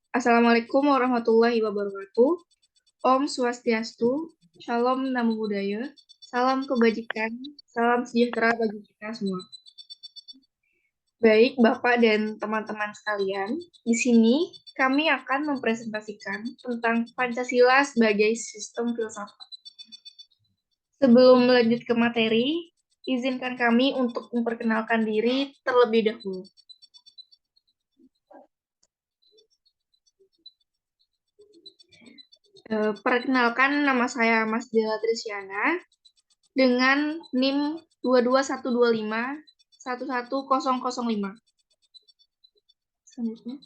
Assalamualaikum warahmatullahi wabarakatuh. Om Swastiastu, Shalom Namo Buddhaya, salam kebajikan, salam sejahtera bagi kita semua. Baik, Bapak dan teman-teman sekalian, di sini kami akan mempresentasikan tentang Pancasila sebagai sistem filsafat. Sebelum melanjut ke materi, izinkan kami untuk memperkenalkan diri terlebih dahulu. Perkenalkan, nama saya Mas Dela Trisyana dengan NIM 22125 11005. Selanjutnya.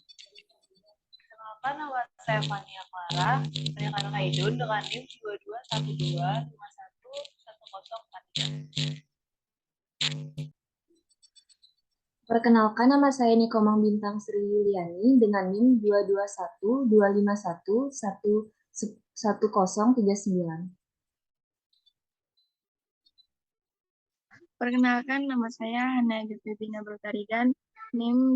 Kenalkan, nama saya Fania Clara, saya anak Aidun dengan NIM 2212511043. Perkenalkan, nama saya Nikomang Bintang Sri Yuliani dengan NIM 22125111039. Perkenalkan, nama saya Hana Gepebina Bertarigan, NIM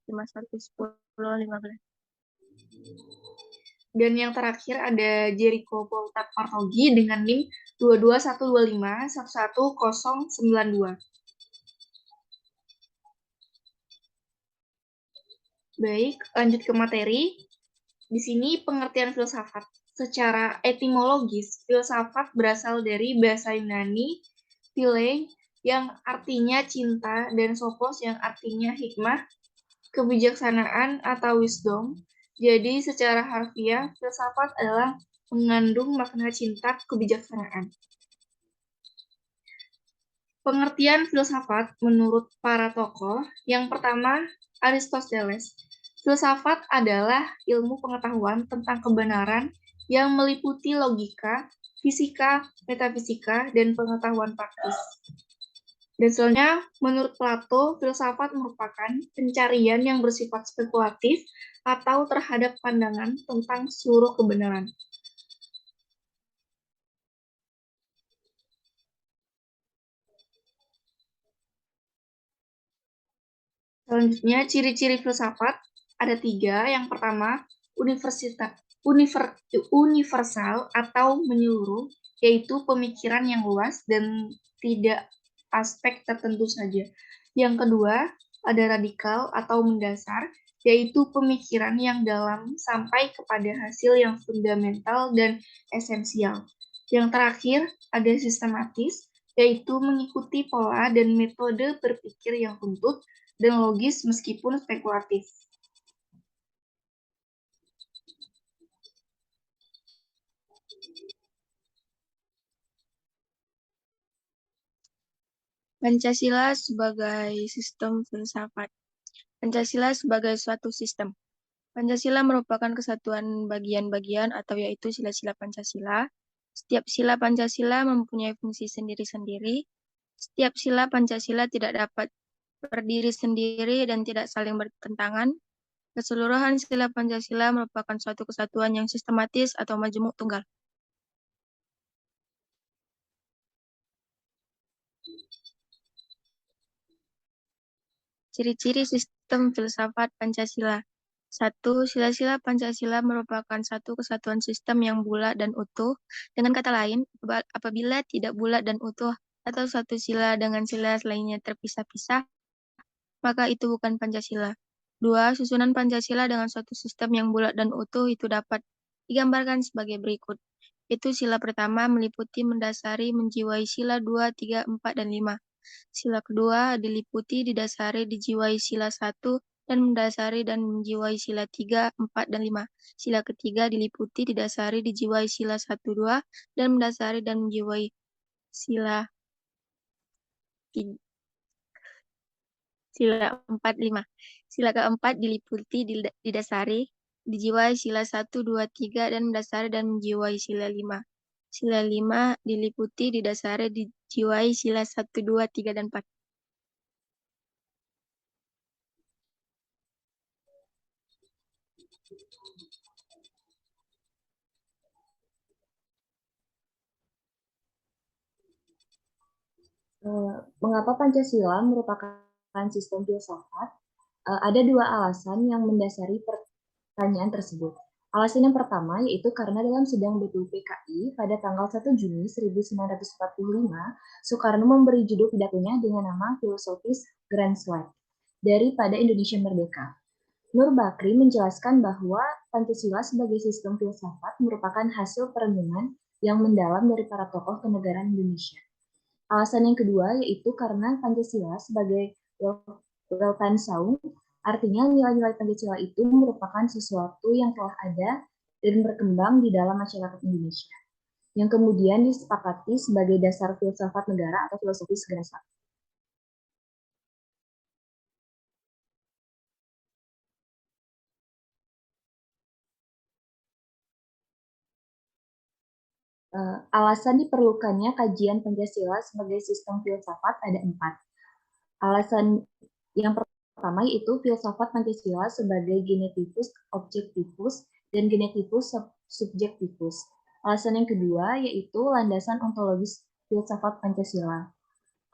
2212511015. Dan yang terakhir ada Jericho Poltak Partogi dengan NIM 22125 11092. Baik, lanjut ke materi. Di sini pengertian filsafat. Secara etimologis, filsafat berasal dari bahasa Yunani phile yang artinya cinta dan sophos yang artinya hikmah, kebijaksanaan atau wisdom. Jadi secara harfiah, filsafat adalah mengandung makna cinta kebijaksanaan. Pengertian filsafat menurut para tokoh, yang pertama Aristoteles. Filsafat adalah ilmu pengetahuan tentang kebenaran yang meliputi logika, fisika, metafisika, dan pengetahuan praktis. Dan selanjutnya, menurut Plato, filsafat merupakan pencarian yang bersifat spekulatif atau terhadap pandangan tentang seluruh kebenaran. Selanjutnya, ciri-ciri filsafat ada 3. Yang pertama, universal atau menyeluruh, yaitu pemikiran yang luas dan tidak aspek tertentu saja. Yang kedua, ada radikal atau mendasar, yaitu pemikiran yang dalam sampai kepada hasil yang fundamental dan esensial. Yang terakhir, ada sistematis, yaitu mengikuti pola dan metode berpikir yang runtut dan logis meskipun spekulatif. Pancasila sebagai sistem filsafat. Pancasila sebagai suatu sistem. Pancasila merupakan kesatuan bagian-bagian atau yaitu sila-sila Pancasila. Setiap sila Pancasila mempunyai fungsi sendiri-sendiri. Setiap sila Pancasila tidak dapat berdiri sendiri dan tidak saling bertentangan. Keseluruhan sila Pancasila merupakan suatu kesatuan yang sistematis atau majemuk tunggal. Ciri-ciri sistem filsafat Pancasila. 1. Sila-sila Pancasila merupakan satu kesatuan sistem yang bulat dan utuh. Dengan kata lain, apabila tidak bulat dan utuh atau satu sila dengan sila lainnya terpisah-pisah, maka itu bukan Pancasila. 2. Susunan Pancasila dengan suatu sistem yang bulat dan utuh itu dapat digambarkan sebagai berikut. Itu sila pertama meliputi, mendasari, menjiwai sila 2, 3, 4, dan 5. Sila kedua diliputi, didasari, dijiwai sila 1, dan mendasari dan menjiwai sila 3, 4, dan 5. Sila ketiga diliputi, didasari, dijiwai sila 1, 2, dan mendasari dan menjiwai sila 4, 5. Sila keempat diliputi, didasari, dijiwai sila 1, 2, 3, dan mendasari dan menjiwai sila 5. Sila 5 diliputi, didasari, dijiwai sila 1, 2, 3, dan 4. Mengapa Pancasila merupakan sistem filsafat? Ada 2 alasan yang mendasari pertanyaan tersebut. Alasan yang pertama yaitu karena dalam sidang BPUPKI pada tanggal 1 Juni 1945, Soekarno memberi judul pidatonya dengan nama Filosofis Grand Slam daripada Indonesia Merdeka. Nur Bakri menjelaskan bahwa Pancasila sebagai sistem filsafat merupakan hasil perenungan yang mendalam dari para tokoh kenegaraan Indonesia. Alasan yang kedua yaitu karena Pancasila sebagai Weltanschauung, artinya nilai-nilai Pancasila itu merupakan sesuatu yang telah ada dan berkembang di dalam masyarakat Indonesia, yang kemudian disepakati sebagai dasar filsafat negara atau filosofis Grand Slam. Alasan diperlukannya kajian Pancasila sebagai sistem filsafat ada 4. Alasan yang pertama yaitu filsafat Pancasila sebagai genetivus objektivus dan genetivus subjektivus. Alasan yang kedua yaitu landasan ontologis filsafat Pancasila.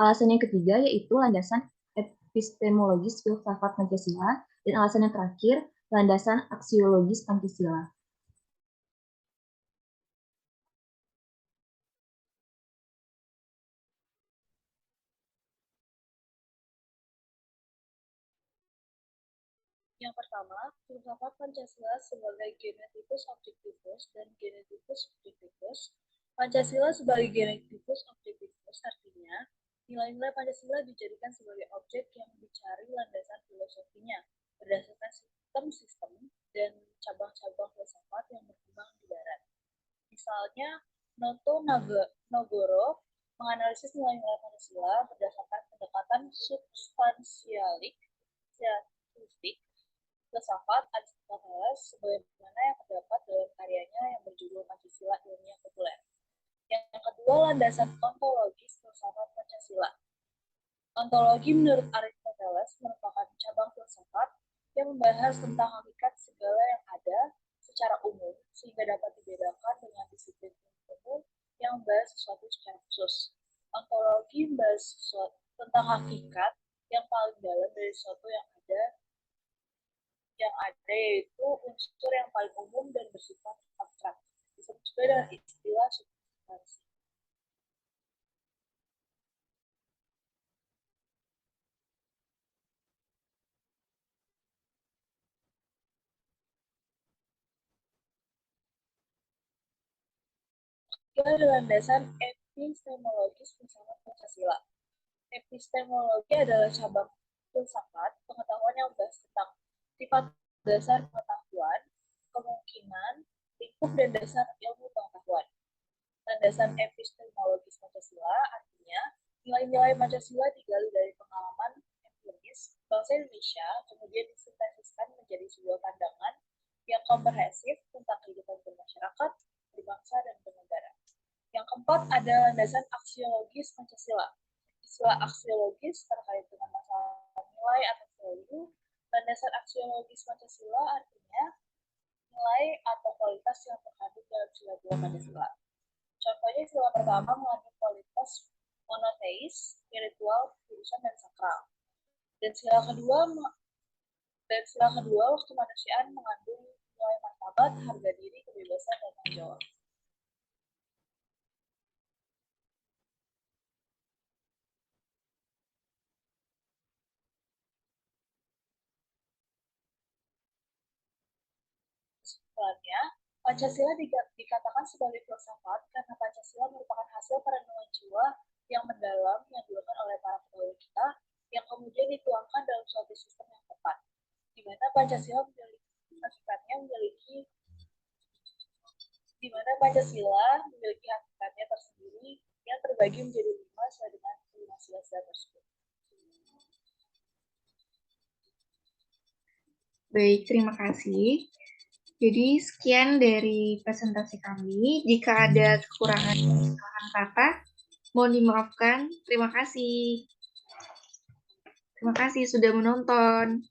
Alasan yang ketiga yaitu landasan epistemologis filsafat Pancasila. Dan alasan yang terakhir, landasan aksiologis Pancasila. Yang pertama, filsafat Pancasila sebagai genetivus objektivus dan genetivus subjektivus. Pancasila sebagai genetivus objektivus artinya nilai-nilai Pancasila dijadikan sebagai objek yang dicari landasan filosofinya berdasarkan sistem-sistem dan cabang-cabang filsafat yang berkembang di barat. Misalnya, Noto Nagoro menganalisis nilai-nilai Pancasila berdasarkan pendekatan substansialik filsafat Aristoteles sebagaimana yang terdapat dalam karyanya yang berjudul Pancasila Ilmiah Populer. Yang kedua, landasan ontologis filsafat Pancasila. Ontologi menurut Aristoteles merupakan cabang filsafat yang membahas tentang hakikat segala yang ada secara umum sehingga dapat dibedakan dengan disiplin umum yang membahas sesuatu secara khusus. Ontologi membahas tentang hakikat yang paling dalam dari sesuatu yang ada yaitu unsur yang paling umum dan bersifat abstrak. Disebut juga dengan istilah substansi. Ketiga adalah landasan epistemologis filsafat Pancasila. Epistemologi adalah cabang filsafat pengetahuan yang membahas tentang sifat dasar pengetahuan, kemungkinan, lingkup dan dasar ilmu pengetahuan. Landasan epistemologis Pancasila artinya nilai-nilai Pancasila digali dari pengalaman empiris bangsa Indonesia, kemudian disintesiskan menjadi sebuah pandangan yang komprehensif tentang kehidupan bermasyarakat, berbangsa, dan bernegara. Yang keempat ada landasan aksiologis Pancasila. Istilah aksiologis terkait dengan masalah nilai atau value. Landasan aksiologis Pancasila artinya nilai atau kualitas yang terkandung dalam sila-sila Pancasila. Contohnya sila pertama mengandung kualitas monoteis, spiritual, jurusan, dan sakral. Dan sila kedua waktu kemanusiaan mengandung nilai martabat, harga diri, kebebasan, dan tanggung jawab. Kesimpulannya, Pancasila dikatakan sebagai filsafat karena Pancasila merupakan hasil perenungan jiwa yang mendalam yang dilakukan oleh para pendahulu kita yang kemudian dituangkan dalam suatu sistem yang tepat, di mana Pancasila memiliki hakikatnya tersendiri yang terbagi menjadi 5 sesuai dengan 5 sila-sila tersebut. Baik, terima kasih. Jadi sekian dari presentasi kami. Jika ada kekurangan kata, mohon dimaafkan. Terima kasih. Terima kasih sudah menonton.